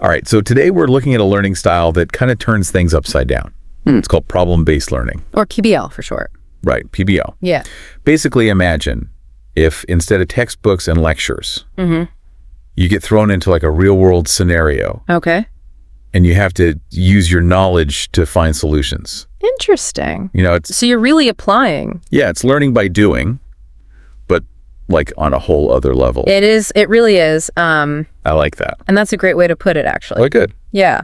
All right, so today we're looking at a learning style that kind of turns things upside down. It's called problem-based learning. Or PBL for short. Right, PBL. Yeah. Basically, imagine if instead of textbooks and lectures, you get thrown into like a real-world scenario. Okay. And you have to use your knowledge to find solutions. Interesting. You know, it's... So you're really applying. Yeah, it's learning by doing, but like on a whole other level. It is. It really is. I like that. And that's a great way to put it, actually. Oh, good. Yeah.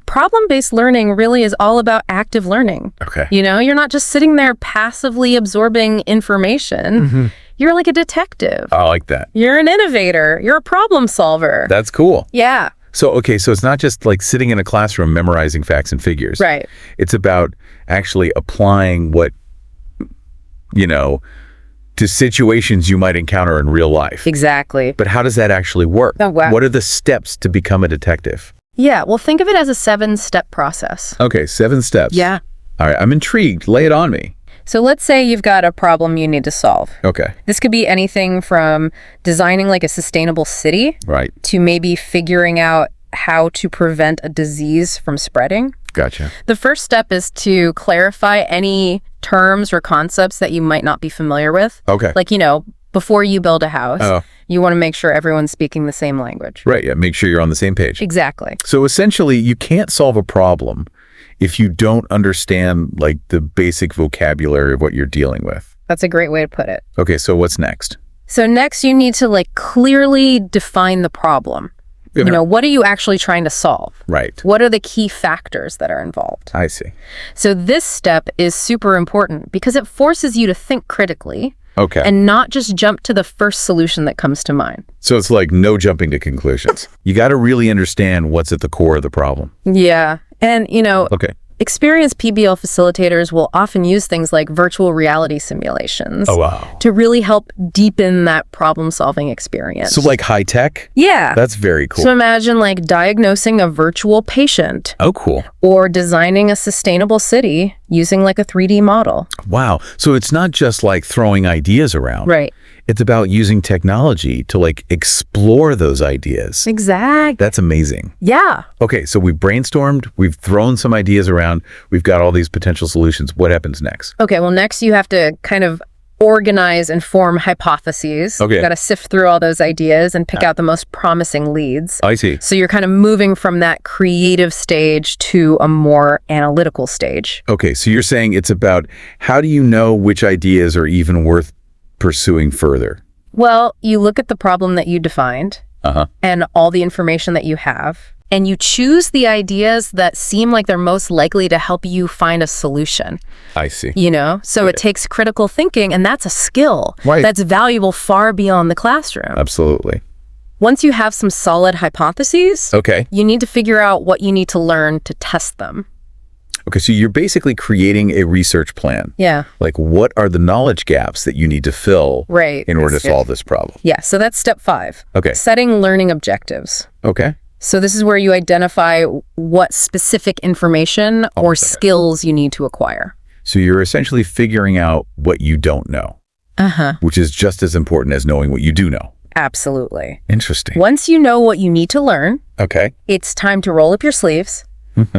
Problem-based learning really is all about active learning. Okay. You know, you're not just sitting there passively absorbing information. You're like a detective. I like that. You're an innovator. You're a problem solver. That's cool. Yeah. So, okay, so it's not just like sitting in a classroom memorizing facts and figures. Right. It's about actually applying what, you know, to situations you might encounter in real life. Exactly. But how does that actually work? Oh, wow. What are the steps to become a detective? Yeah, well, think of it as a 7-step process. Okay, 7 steps. Yeah. All right, I'm intrigued. Lay it on me. So let's say you've got a problem you need to solve. Okay. This could be anything from designing like a sustainable city Right. to maybe figuring out how to prevent a disease from spreading. Gotcha. The first step is to clarify any terms or concepts that you might not be familiar with. Okay. Like, you know, before you build a house, Oh. you want to make sure everyone's speaking the same language. Right, yeah, make sure you're on the same page. Exactly. So essentially, you can't solve a problem if you don't understand like the basic vocabulary of what you're dealing with. That's a great way to put it. Okay, so what's next? So next you need to like clearly define the problem. You know, what are you actually trying to solve? Right. What are the key factors that are involved? I see. So this step is super important because it forces you to think critically Okay. and not just jump to the first solution that comes to mind. So it's like no jumping to conclusions. You got to really understand what's at the core of the problem. Yeah. And, you know, Okay. experienced PBL facilitators will often use things like virtual reality simulations Oh, wow. to really help deepen that problem-solving experience. So like high tech? Yeah. That's very cool. So imagine like diagnosing a virtual patient Oh, cool. or designing a sustainable city using like a 3D model. Wow. So it's not just like throwing ideas around. Right. It's about using technology to like explore those ideas. Exactly. That's amazing. Yeah. Okay, so we've brainstormed, we've thrown some ideas around, we've got all these potential solutions. What happens next? Okay, well, next you have to kind of organize and form hypotheses. Okay. You've got to sift through all those ideas and pick out the most promising leads. I see. So you're kind of moving from that creative stage to a more analytical stage. Okay, so you're saying it's about how do you know which ideas are even worth pursuing further? Well, you look at the problem that you defined and all the information that you have, and you choose the ideas that seem like they're most likely to help you find a solution. I see. You know, so it takes critical thinking, and that's a skill Right. that's valuable far beyond the classroom. Absolutely. Once you have some solid hypotheses, Okay. you need to figure out what you need to learn to test them. Okay, so you're basically creating a research plan. Yeah. Like what are the knowledge gaps that you need to fill Right. in order to solve this problem? Yeah, so that's step 5. Okay. Setting learning objectives. Okay. So this is where you identify what specific information or skills you need to acquire. So you're essentially figuring out what you don't know, which is just as important as knowing what you do know. Absolutely. Interesting. Once you know what you need to learn, Okay. it's time to roll up your sleeves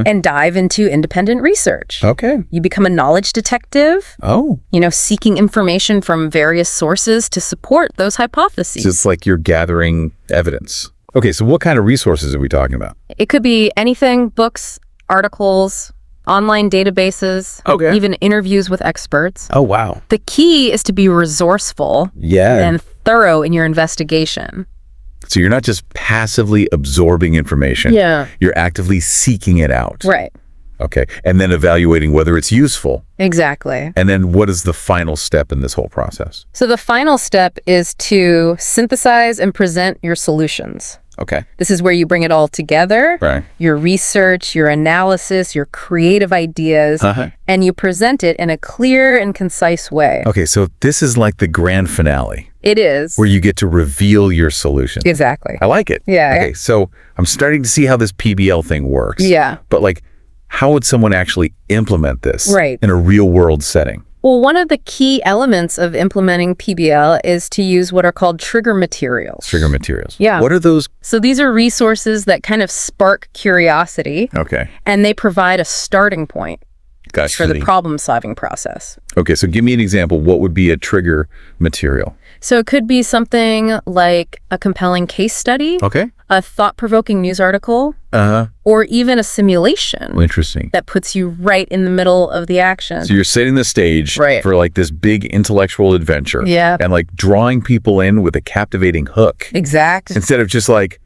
and dive into independent research. Okay. You become a knowledge detective, Oh. you know, seeking information from various sources to support those hypotheses. So it's like you're gathering evidence. Okay, so what kind of resources are we talking about? It could be anything, books, articles, online databases, Okay. even interviews with experts. Oh, wow. The key is to be resourceful Yeah. and thorough in your investigation. So you're not just passively absorbing information. Yeah. You're actively seeking it out. Right. Okay. And then evaluating whether it's useful. Exactly. And then what is the final step in this whole process? So the final step is to synthesize and present your solutions. Okay. This is where you bring it all together, Right. your research, your analysis, your creative ideas, and you present it in a clear and concise way. Okay, so this is like the grand finale It is. where you get to reveal your solution. Exactly. I like it. Yeah. Okay, so I'm starting to see how this PBL thing works. Yeah. But like, how would someone actually implement this Right. in a real world setting? Well, one of the key elements of implementing PBL is to use what are called trigger materials. Trigger materials. Yeah. What are those? So these are resources that kind of spark curiosity, Okay. and they provide a starting point Gotcha. for the problem-solving process. Okay, so give me an example. What would be a trigger material? So it could be something like a compelling case study, Okay. a thought-provoking news article, or even a simulation Interesting. that puts you right in the middle of the action. So you're setting the stage Right. for like this big intellectual adventure. Yeah. And like drawing people in with a captivating hook. Exactly. Instead of just like,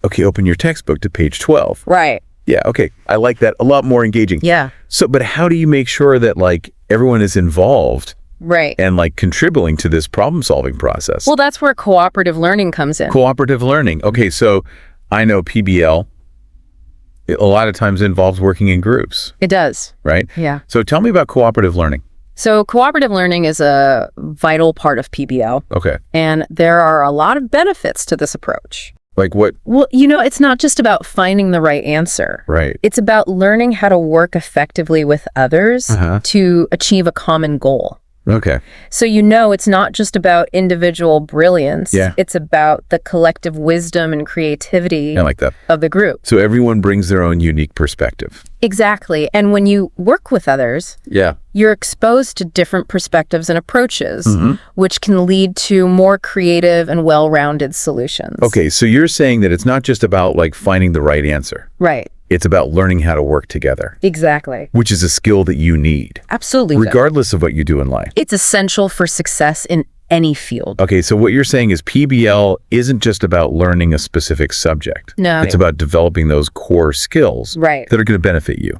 okay, open your textbook to page 12. Right. Yeah, okay. I like that. A lot more engaging. Yeah. So, but how do you make sure that like everyone is involved Right. and like contributing to this problem-solving process? Well, that's where cooperative learning comes in. Cooperative learning. Okay, so I know PBL a lot of times involves working in groups, It does. right? Yeah. So tell me about cooperative learning. So cooperative learning is a vital part of PBL, Okay. and there are a lot of benefits to this approach. Like what? Well, it's not just about finding the right answer. Right. It's about learning how to work effectively with others to achieve a common goal. Okay. So it's not just about individual brilliance. Yeah. It's about the collective wisdom and creativity I like that. of the group. So everyone brings their own unique perspective. Exactly. And when you work with others, Yeah. you're exposed to different perspectives and approaches, which can lead to more creative and well-rounded solutions. Okay, so you're saying that it's not just about like finding the right answer. Right. It's about learning how to work together, Exactly. which is a skill that you need, Absolutely. regardless of what you do in life. It's essential for success in any field. Okay, so what you're saying is PBL isn't just about learning a specific subject. No. It's about developing those core skills Right. that are going to benefit you,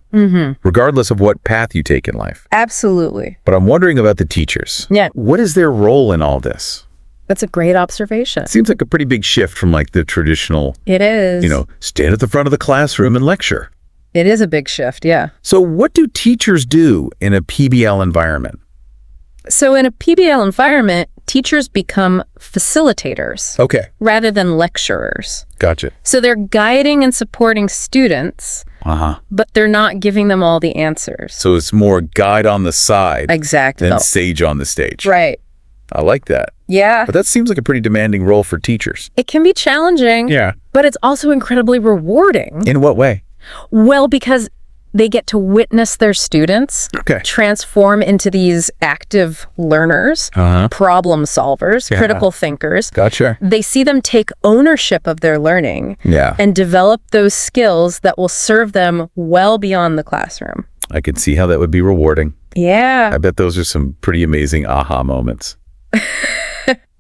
regardless of what path you take in life. Absolutely. But I'm wondering about the teachers. Yeah. What is their role in all this? That's a great observation. Seems like a pretty big shift from like the traditional, It is. stand at the front of the classroom and lecture. It is a big shift, yeah. So what do teachers do in a PBL environment? So in a PBL environment, teachers become facilitators Okay. rather than lecturers. Gotcha. So they're guiding and supporting students, but they're not giving them all the answers. So it's more guide on the side Exactly. than sage on the stage. Right. I like that. Yeah. But that seems like a pretty demanding role for teachers. It can be challenging, Yeah. but it's also incredibly rewarding. In what way? Well, because they get to witness their students Okay. transform into these active learners, problem solvers, critical thinkers. Gotcha. They see them take ownership of their learning Yeah. and develop those skills that will serve them well beyond the classroom. I could see how that would be rewarding. Yeah. I bet those are some pretty amazing aha moments.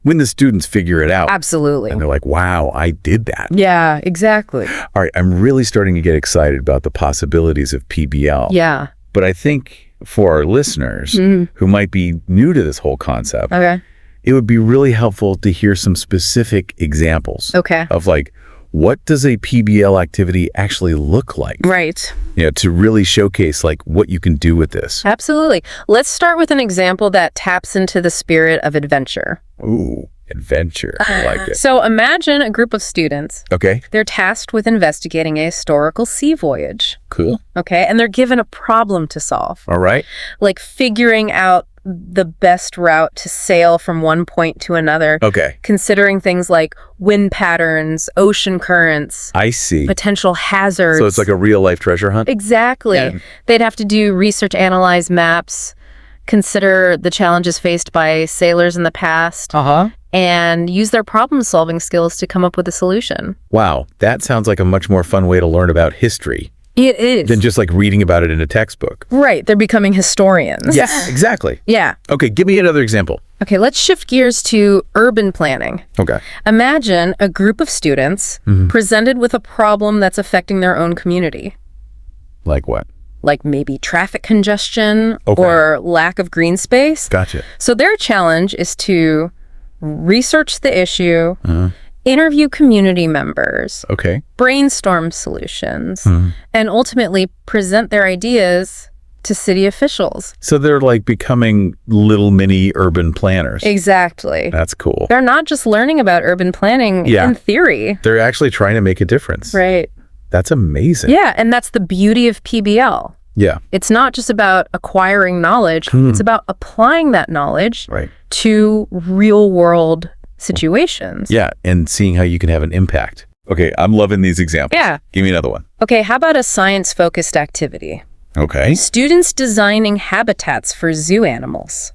When the students figure it out. Absolutely. And they're like, wow, I did that. Yeah, exactly. All right, I'm really starting to get excited about the possibilities of PBL. Yeah. But I think for our listeners who might be new to this whole concept, Okay. it would be really helpful to hear some specific examples Okay. of like, what does a PBL activity actually look like? Right. To really showcase like what you can do with this. Absolutely. Let's start with an example that taps into the spirit of adventure. Ooh, adventure. I like it. So imagine a group of students. Okay, They're tasked with investigating a historical sea voyage. cool. Okay. And they're given a problem to solve, All right. like figuring out the best route to sail from one point to another, Okay, considering things like wind patterns, ocean currents, I see. potential hazards. So it's like a real life treasure hunt? Exactly. Yeah. They'd have to do research, analyze maps, consider the challenges faced by sailors in the past, and use their problem-solving skills to come up with a solution. Wow, that sounds like a much more fun way to learn about history It is. than just like reading about it in a textbook. Right. They're becoming historians. Yeah, exactly. Yeah. Okay, give me another example. Okay, let's shift gears to urban planning. Okay. Imagine a group of students presented with a problem that's affecting their own community, Like what? like maybe traffic congestion Okay. or lack of green space. Gotcha. So their challenge is to research the issue, interview community members, Okay. brainstorm solutions, and ultimately present their ideas to city officials. So they're like becoming little mini urban planners. Exactly. That's cool. They're not just learning about urban planning Yeah. in theory. They're actually trying to make a difference. Right. That's amazing. Yeah, and that's the beauty of PBL. Yeah. It's not just about acquiring knowledge. It's about applying that knowledge Right. to real world situations. Yeah, and seeing how you can have an impact. Okay, I'm loving these examples. Yeah. Give me another one. Okay, how about a science-focused activity? Okay. Students designing habitats for zoo animals.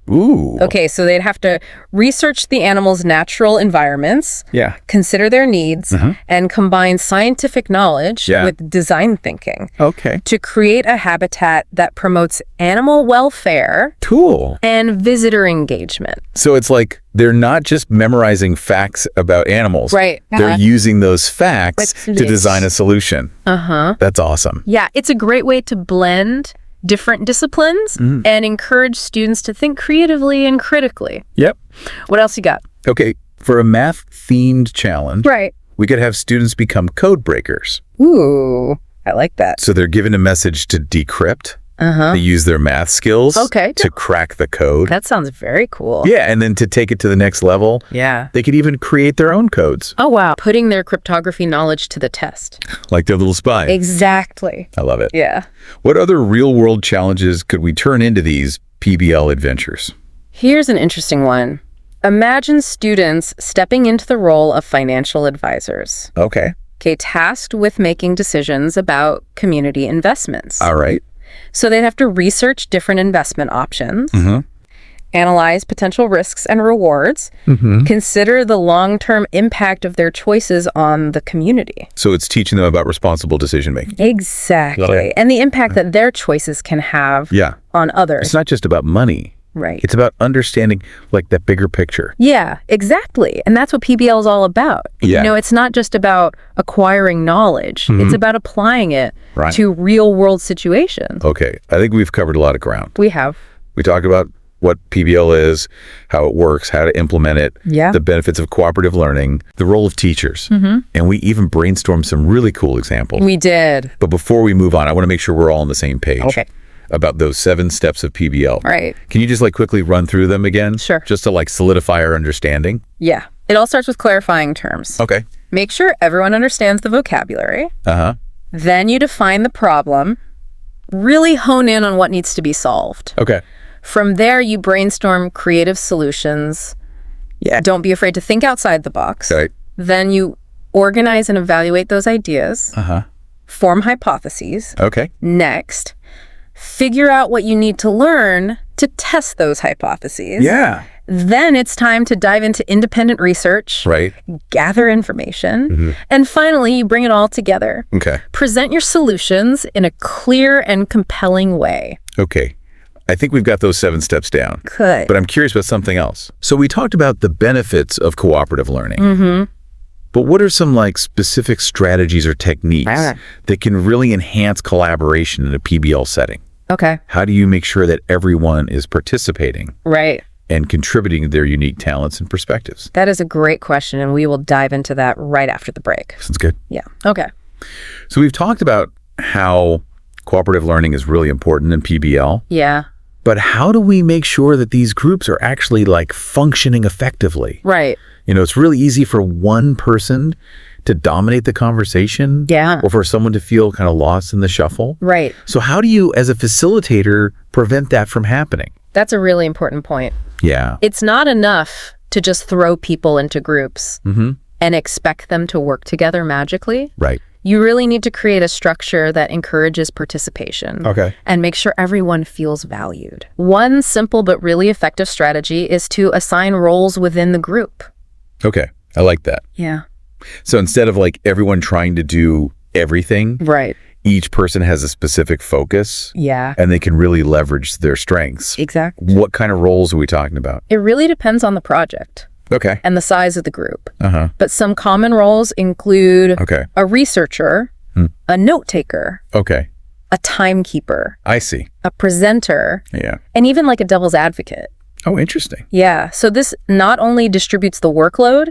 Ooh. Okay, so they'd have to research the animals' natural environments, Yeah. consider their needs, and combine scientific knowledge Yeah. with design thinking Okay. to create a habitat that promotes animal welfare Cool. and visitor engagement. So it's like they're not just memorizing facts about animals. Right. They're using those facts Like to this. design a solution. That's awesome. Yeah, it's a great way to blend different disciplines and encourage students to think creatively and critically. Yep. What else you got? Okay, for a math-themed challenge, Right. we could have students become code breakers. Ooh, I like that. So they're given a message to decrypt. They use their math skills Okay. to crack the code. That sounds very cool. Yeah, and then to take it to the next level, Yeah. they could even create their own codes, Oh, wow. Putting their cryptography knowledge to the test. like their little spy. Exactly. I love it. Yeah. What other real-world challenges could we turn into these PBL adventures? Here's an interesting one. Imagine students stepping into the role of financial advisors. Okay. Okay, tasked with making decisions about community investments. All right. So they'd have to research different investment options, analyze potential risks and rewards, consider the long-term impact of their choices on the community. So it's teaching them about responsible decision-making. Exactly. Okay. And the impact that their choices can have Yeah. on others. It's not just about money. Right. It's about understanding, like, that bigger picture. Yeah, exactly. And that's what PBL is all about. Yeah. You know, it's not just about acquiring knowledge. It's about applying it Right. to real-world situations. Okay. I think we've covered a lot of ground. We have. We talked about what PBL is, how it works, how to implement it, Yeah. the benefits of cooperative learning, the role of teachers. And we even brainstormed some really cool examples. We did. But before we move on, I want to make sure we're all on the same page. Okay. About those 7 steps of PBL. Right. Can you just like quickly run through them again? Sure. Just to like solidify our understanding? Yeah. It all starts with clarifying terms. Okay. Make sure everyone understands the vocabulary. Uh-huh. Then you define the problem. Really hone in on what needs to be solved. Okay. From there, you brainstorm creative solutions. Yeah. Don't be afraid to think outside the box. Okay. Then you organize and evaluate those ideas. Uh-huh. Form hypotheses. Okay. Next, figure out what you need to learn to test those hypotheses. Yeah. Then it's time to dive into independent research, Right. gather information, and finally, you bring it all together. Okay. Present your solutions in a clear and compelling way. Okay. I think we've got those 7 steps down. Good. But I'm curious about something else. So we talked about the benefits of cooperative learning. But what are some like specific strategies or techniques that can really enhance collaboration in a PBL setting? Okay. How do you make sure that everyone is participating Right. and contributing their unique talents and perspectives? That is a great question, and we will dive into that right after the break. Sounds good. Yeah. Okay. So we've talked about how cooperative learning is really important in PBL, Yeah. but how do we make sure that these groups are actually like functioning effectively? Right. You know, it's really easy for one person to dominate the conversation. Yeah. Or for someone to feel kind of lost in the shuffle. Right. So how do you, as a facilitator, prevent that from happening? That's a really important point. Yeah. It's not enough to just throw people into groups and expect them to work together magically. Right. You really need to create a structure that encourages participation. Okay. And make sure everyone feels valued. One simple but really effective strategy is to assign roles within the group. Okay. I like that. Yeah. So instead of like everyone trying to do everything, Right. each person has a specific focus Yeah. and they can really leverage their strengths. Exactly. What kind of roles are we talking about? It really depends on the project Okay. and the size of the group. Uh-huh. But some common roles include Okay. a researcher, a note taker, Okay. a timekeeper, I see. a presenter, Yeah. and even like a devil's advocate. Oh, interesting. Yeah. So this not only distributes the workload,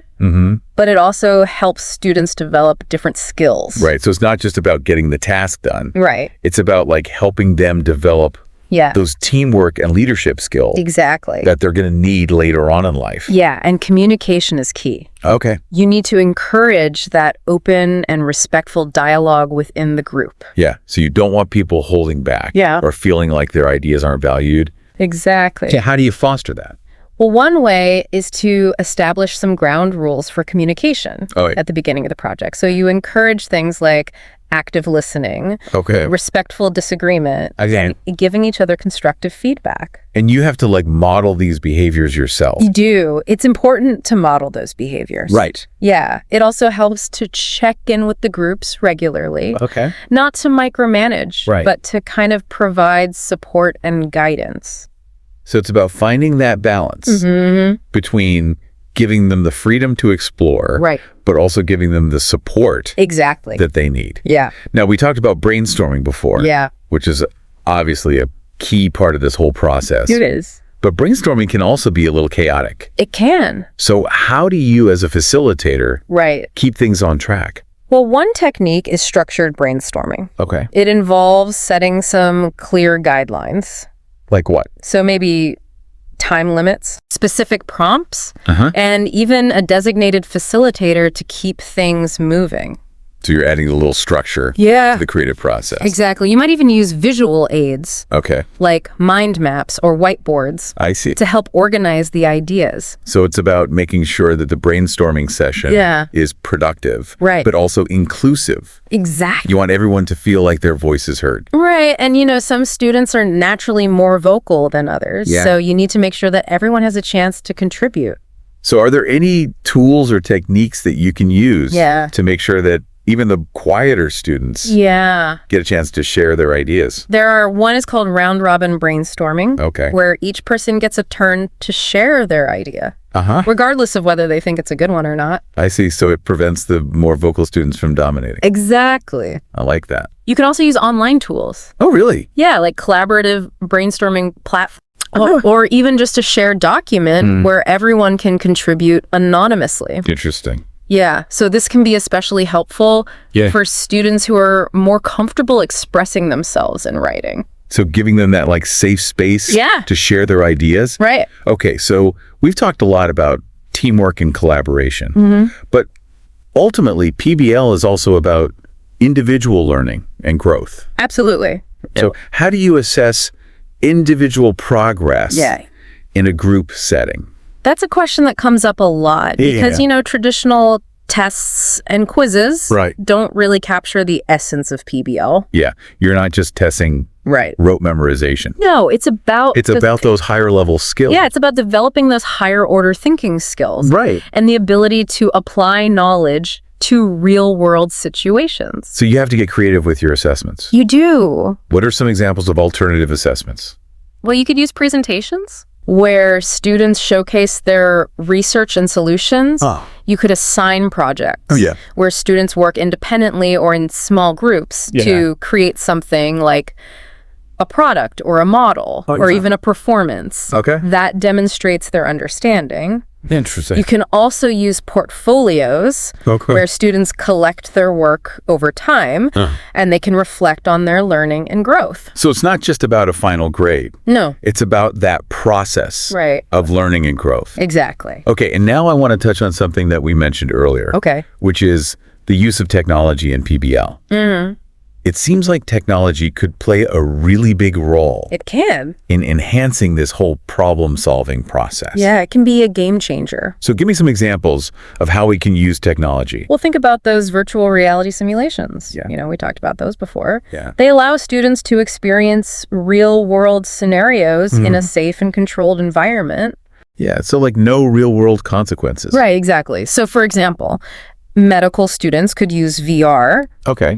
but it also helps students develop different skills. Right. So it's not just about getting the task done. Right. It's about like helping them develop Yeah. those teamwork and leadership skills Exactly. that they're going to need later on in life. Yeah, and communication is key. Okay. You need to encourage that open and respectful dialogue within the group. Yeah. So you don't want people holding back or feeling like their ideas aren't valued. Exactly. Okay, how do you foster that? Well, one way is to establish some ground rules for communication at the beginning of the project. So you encourage things like active listening, respectful disagreement, and giving each other constructive feedback. And you have to like model these behaviors yourself. You do. It's important to model those behaviors. Right. Yeah. It also helps to check in with the groups regularly. Okay. Not to micromanage, but to kind of provide support and guidance. So it's about finding that balance between giving them the freedom to explore, but also giving them the support that they need. Yeah. Now, we talked about brainstorming before, which is obviously a key part of this whole process. It is. But brainstorming can also be a little chaotic. It can. So how do you, as a facilitator, keep things on track? Well, one technique is structured brainstorming. Okay. It involves setting some clear guidelines. Like what? So maybe time limits, specific prompts, and even a designated facilitator to keep things moving. So you're adding a little structure to the creative process. Exactly. You might even use visual aids. Like mind maps or whiteboards. I see. To help organize the ideas. So it's about making sure that the brainstorming session is productive, but also inclusive. Exactly. You want everyone to feel like their voice is heard. Right. And, you know, some students are naturally more vocal than others. So you need to make sure that everyone has a chance to contribute. So are there any tools or techniques that you can use to make sure that even the quieter students get a chance to share their ideas? One is called round robin brainstorming, where each person gets a turn to share their idea, regardless of whether they think it's a good one or not. I see. So it prevents the more vocal students from dominating. Exactly. I like that. You can also use online tools. Oh, really? Yeah, like collaborative brainstorming platforms. Or even just a shared document where everyone can contribute anonymously. Interesting. Yeah, so this can be especially helpful for students who are more comfortable expressing themselves in writing. So giving them that like safe space to share their ideas? Right. Okay, so we've talked a lot about teamwork and collaboration, but ultimately PBL is also about individual learning and growth. Absolutely. So how do you assess individual progress in a group setting? That's a question that comes up a lot because, you know, traditional tests and quizzes don't really capture the essence of PBL. Yeah, you're not just testing rote memorization. No, it's about those higher level skills. Yeah, it's about developing those higher order thinking skills. And the ability to apply knowledge to real world situations. So you have to get creative with your assessments. You do. What are some examples of alternative assessments? Well, you could use presentations where students showcase their research and solutions. You could assign projects where students work independently or in small groups to create something like a product or a model or even a performance that demonstrates their understanding. Interesting. You can also use portfolios where students collect their work over time and they can reflect on their learning and growth. So it's not just about a final grade. No. It's about that process of learning and growth. Exactly. Okay, and now I want to touch on something that we mentioned earlier, which is the use of technology in PBL. It seems like technology could play a really big role. It can. In enhancing this whole problem-solving process. Yeah, it can be a game changer. So give me some examples of how we can use technology. Well, think about those virtual reality simulations. You know, we talked about those before. They allow students to experience real-world scenarios in a safe and controlled environment. Yeah, so like no real-world consequences. Right, exactly. So for example, medical students could use VR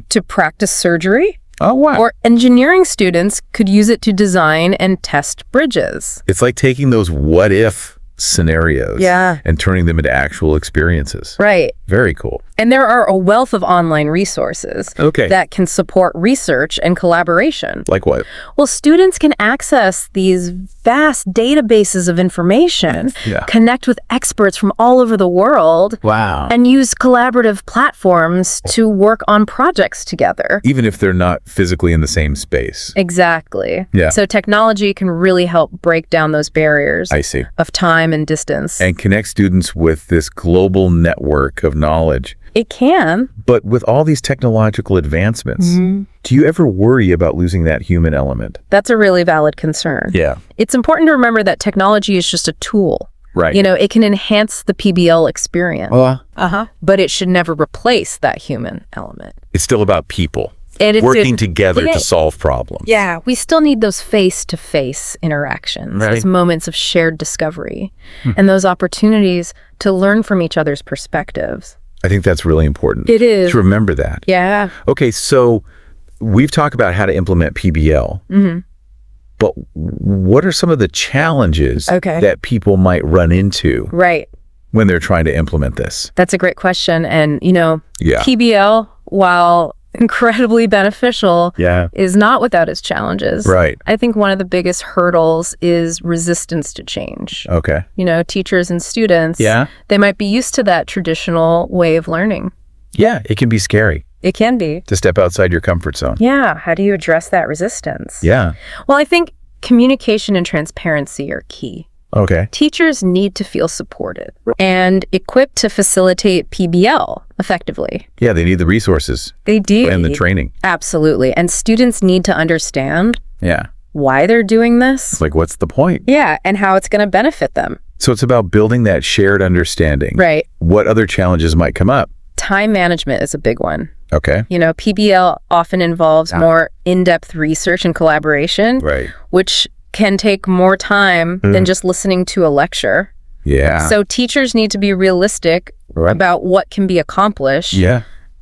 to practice surgery. Oh, wow. Or engineering students could use it to design and test bridges. It's like taking those what-if scenarios and turning them into actual experiences. Right. Very cool. And there are a wealth of online resources that can support research and collaboration. Like what? Well, students can access these vast databases of information, connect with experts from all over the world, and use collaborative platforms to work on projects together. Even if they're not physically in the same space. Exactly. Yeah. So technology can really help break down those barriers of time and distance. And connect students with this global network of knowledge. It can. But with all these technological advancements, do you ever worry about losing that human element? That's a really valid concern. Yeah. It's important to remember that technology is just a tool. Right. You know, it can enhance the PBL experience. But it should never replace that human element. It's still about people working together to solve problems. Yeah. We still need those face-to-face interactions, those moments of shared discovery, and those opportunities to learn from each other's perspectives. I think that's really important. It is. To remember that. Yeah. Okay, so we've talked about how to implement PBL. But what are some of the challenges that people might run into when they're trying to implement this? That's a great question. And, you know, PBL, while incredibly beneficial, is not without its challenges. Right. I think one of the biggest hurdles is resistance to change. Okay. You know, teachers and students, they might be used to that traditional way of learning. Yeah, it can be scary. It can be. To step outside your comfort zone. Yeah. How do you address that resistance? Yeah. Well, I think communication and transparency are key. Okay. Teachers need to feel supported and equipped to facilitate PBL effectively. Yeah, they need the resources. They do. And the training. Absolutely. And students need to understand why they're doing this. Like, what's the point? Yeah, and how it's going to benefit them. So it's about building that shared understanding. Right. What other challenges might come up? Time management is a big one. Okay. You know, PBL often involves more in-depth research and collaboration, which can take more time than just listening to a lecture. Yeah. So teachers need to be realistic about what can be accomplished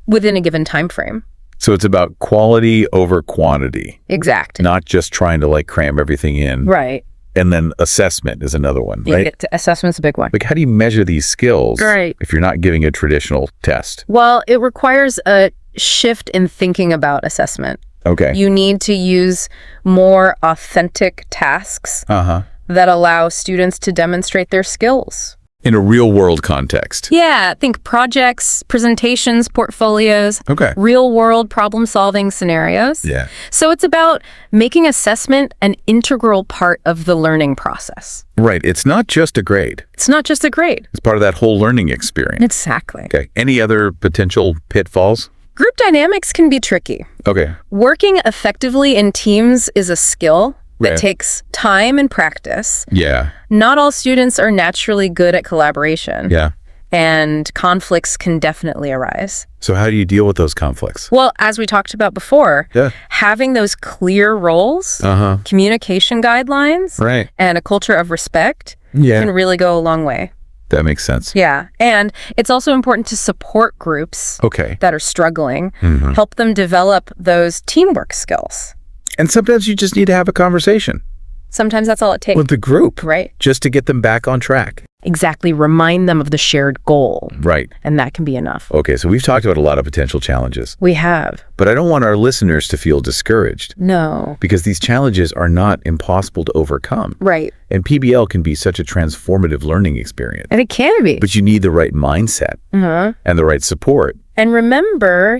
within a given time frame. So it's about quality over quantity. Exactly. Not just trying to like cram everything in. Right. And then assessment is another one, right? Assessment's a big one. Like, how do you measure these skills if you're not giving a traditional test? Well, it requires a shift in thinking about assessment. Okay. You need to use more authentic tasks that allow students to demonstrate their skills. In a real-world context. Yeah, think projects, presentations, portfolios, real-world problem-solving scenarios. Yeah. So it's about making assessment an integral part of the learning process. Right. It's not just a grade. It's not just a grade. It's part of that whole learning experience. Exactly. Okay. Any other potential pitfalls? Group dynamics can be tricky. Okay. Working effectively in teams is a skill that takes time and practice. Yeah. Not all students are naturally good at collaboration. Yeah. And conflicts can definitely arise. So how do you deal with those conflicts? Well, as we talked about before, having those clear roles, communication guidelines, and a culture of respect can really go a long way. That makes sense. Yeah. And it's also important to support groups that are struggling, help them develop those teamwork skills. And sometimes you just need to have a conversation. Sometimes that's all it takes. With the group. Right. Just to get them back on track. Exactly. Remind them of the shared goal. Right. And that can be enough. Okay, so we've talked about a lot of potential challenges. We have. But I don't want our listeners to feel discouraged. No. Because these challenges are not impossible to overcome. Right. And PBL can be such a transformative learning experience. And it can be. But you need the right mindset and the right support. And remember,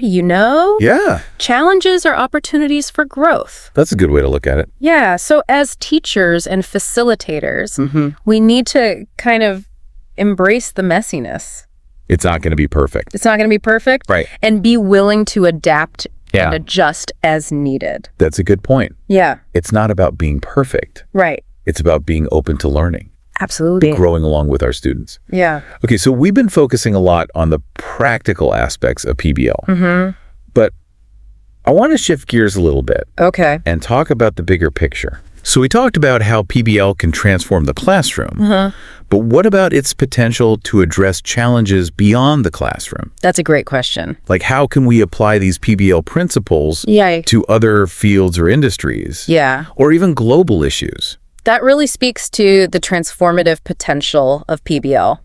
challenges are opportunities for growth. That's a good way to look at it. Yeah. So as teachers and facilitators, we need to kind of embrace the messiness. It's not going to be perfect. It's not going to be perfect. Right. And be willing to adapt and adjust as needed. That's a good point. Yeah. It's not about being perfect. Right. It's about being open to learning. Absolutely. Growing along with our students. Yeah. Okay, so we've been focusing a lot on the practical aspects of PBL. But I want to shift gears a little bit. Okay. And talk about the bigger picture. So we talked about how PBL can transform the classroom. But what about its potential to address challenges beyond the classroom? That's a great question. Like, how can we apply these PBL principles to other fields or industries? Yeah. Or even global issues? That really speaks to the transformative potential of PBL.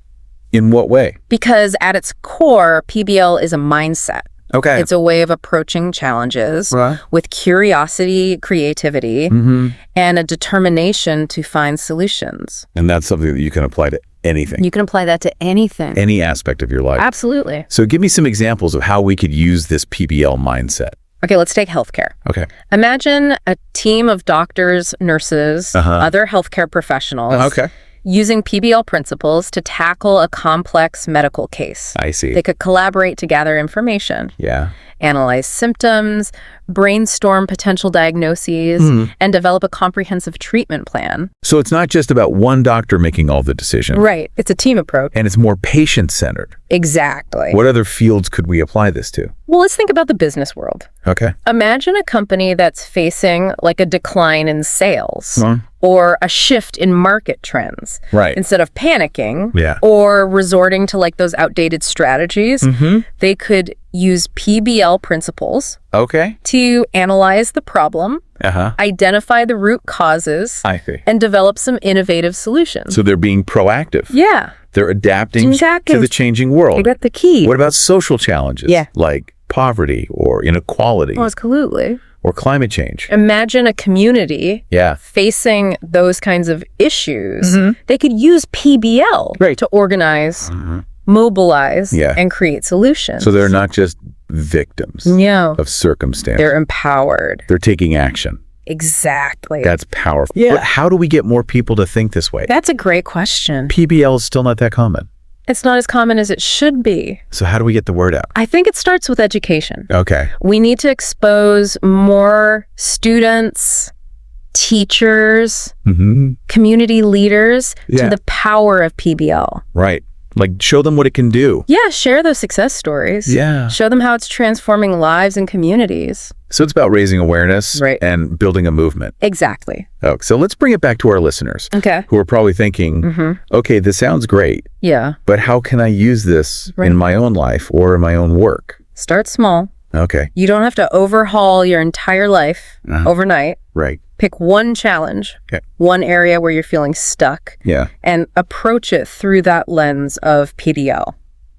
In what way? Because at its core, PBL is a mindset. Okay. It's a way of approaching challenges with curiosity, creativity, and a determination to find solutions. And that's something that you can apply to anything. You can apply that to anything. Any aspect of your life. Absolutely. So give me some examples of how we could use this PBL mindset. Okay, let's take healthcare. Okay. Imagine a team of doctors, nurses, other healthcare professionals using PBL principles to tackle a complex medical case. I see. They could collaborate to gather information, analyze symptoms, brainstorm potential diagnoses, and develop a comprehensive treatment plan. So it's not just about one doctor making all the decisions. Right. It's a team approach. And it's more patient-centered. Exactly. What other fields could we apply this to? Well, let's think about the business world. Okay. Imagine a company that's facing like a decline in sales or a shift in market trends. Right. Instead of panicking or resorting to like those outdated strategies, they could use PBL principles to analyze the problem, identify the root causes, and develop some innovative solutions. So they're being proactive. Yeah. They're adapting to the changing world. I got the key. What about social challenges? Like poverty or inequality? Oh, absolutely. Or climate change. Imagine a community facing those kinds of issues. They could use PBL to organize, mobilize, and create solutions. So they're not just victims of circumstance. They're empowered. They're taking action. Exactly. That's powerful. But how do we get more people to think this way? That's a great question. PBL is still not that common. It's not as common as it should be. So how do we get the word out? I think it starts with education. Okay. We need to expose more students, teachers, community leaders to the power of PBL. Right. Like, show them what it can do. Yeah, share those success stories. Yeah. Show them how it's transforming lives and communities. So it's about raising awareness and building a movement. Exactly. Oh, so let's bring it back to our listeners who are probably thinking, okay, this sounds great. Yeah. But how can I use this in my own life or in my own work? Start small. Okay. You don't have to overhaul your entire life overnight. Right. Pick one challenge, one area where you're feeling stuck, and approach it through that lens of PBL.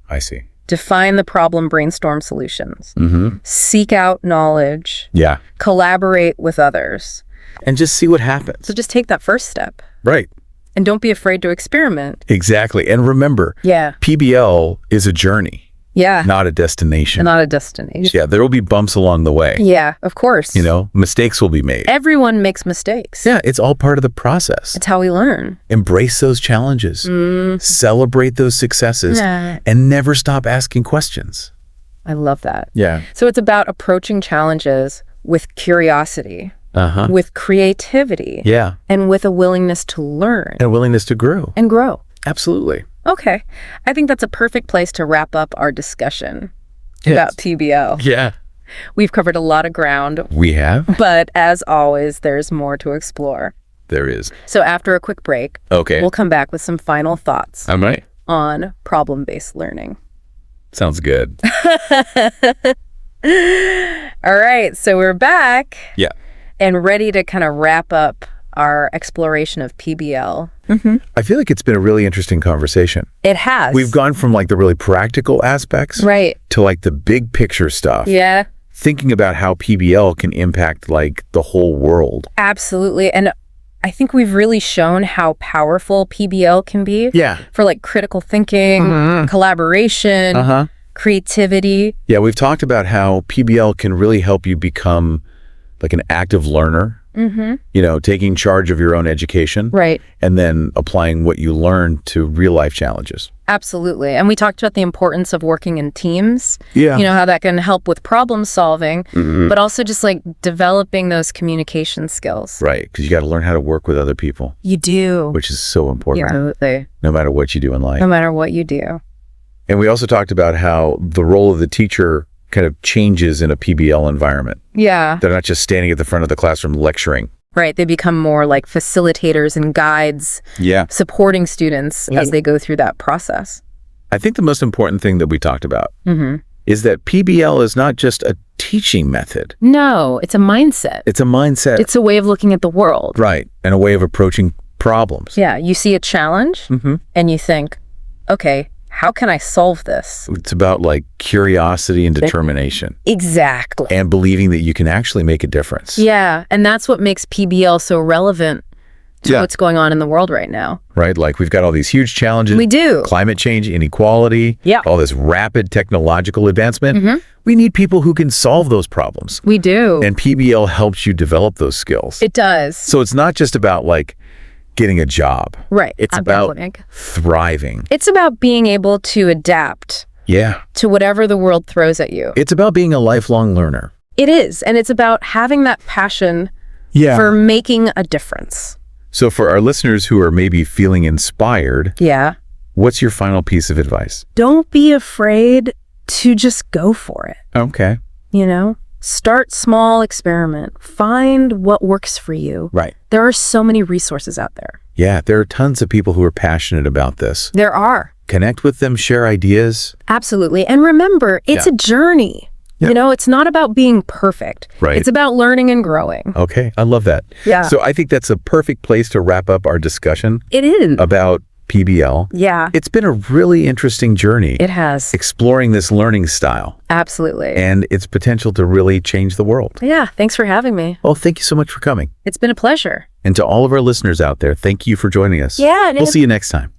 I see. Define the problem, brainstorm solutions. Seek out knowledge. Collaborate with others. And just see what happens. So just take that first step. Right. And don't be afraid to experiment. Exactly. And remember, PBL is a journey. Not a destination. Not a destination. Yeah, there will be bumps along the way. Yeah, of course. You know, mistakes will be made. Everyone makes mistakes. Yeah, it's all part of the process. It's how we learn. Embrace those challenges. Celebrate those successes. And never stop asking questions. I love that. Yeah. So it's about approaching challenges with curiosity, with creativity, and with a willingness to learn. And a willingness to grow. And grow. Absolutely. Okay. I think that's a perfect place to wrap up our discussion about PBL. Yeah. We've covered a lot of ground. We have. But as always, there's more to explore. There is. So after a quick break, we'll come back with some final thoughts on problem-based learning. Sounds good. All right. So we're back. Yeah. And ready to kind of wrap up our exploration of PBL. I feel like it's been a really interesting conversation. It has. We've gone from like the really practical aspects to like the big picture stuff. Yeah. Thinking about how PBL can impact like the whole world. Absolutely. And I think we've really shown how powerful PBL can be. Yeah. For like critical thinking, collaboration, creativity. Yeah, we've talked about how PBL can really help you become like an active learner. You know, taking charge of your own education. Right. And then applying what you learn to real life challenges. Absolutely. And we talked about the importance of working in teams. Yeah. You know, how that can help with problem solving, but also just like developing those communication skills. Right. Because you got to learn how to work with other people. You do. Which is so important. Absolutely. No matter what you do in life. No matter what you do. And we also talked about how the role of the teacher kind of changes in a PBL environment. Yeah. They're not just standing at the front of the classroom lecturing. Right. They become more like facilitators and guides. Yeah. Supporting students as they go through that process. I think the most important thing that we talked about is that PBL is not just a teaching method. No, it's a mindset. It's a mindset. It's a way of looking at the world. Right, and a way of approaching problems. Yeah, you see a challenge and you think, okay, how can I solve this? It's about like curiosity and determination. Exactly. And believing that you can actually make a difference. Yeah, and that's what makes PBL so relevant to what's going on in the world right now. Right, like we've got all these huge challenges. We do. Climate change, inequality, all this rapid technological advancement. We need people who can solve those problems. We do. And PBL helps you develop those skills. It does. So it's not just about like getting a job. Right. It's about thriving. It's about being able to adapt to whatever the world throws at you. It's about being a lifelong learner. It is. And it's about having that passion for making a difference. So for our listeners who are maybe feeling inspired, what's your final piece of advice? Don't be afraid to just go for it. Okay. You know? Start small, experiment. Find what works for you. Right. There are so many resources out there. Yeah, there are tons of people who are passionate about this. There are. Connect with them, share ideas. Absolutely. And remember, it's a journey. You know, it's not about being perfect. Right. It's about learning and growing. Okay, I love that. Yeah. So I think that's a perfect place to wrap up our discussion. It is. About PBL. Yeah. It's been a really interesting journey. It has. Exploring this learning style. Absolutely. And its potential to really change the world. Yeah, thanks for having me. Well, thank you so much for coming. It's been a pleasure. And to all of our listeners out there, thank you for joining us. Yeah. We'll see you next time.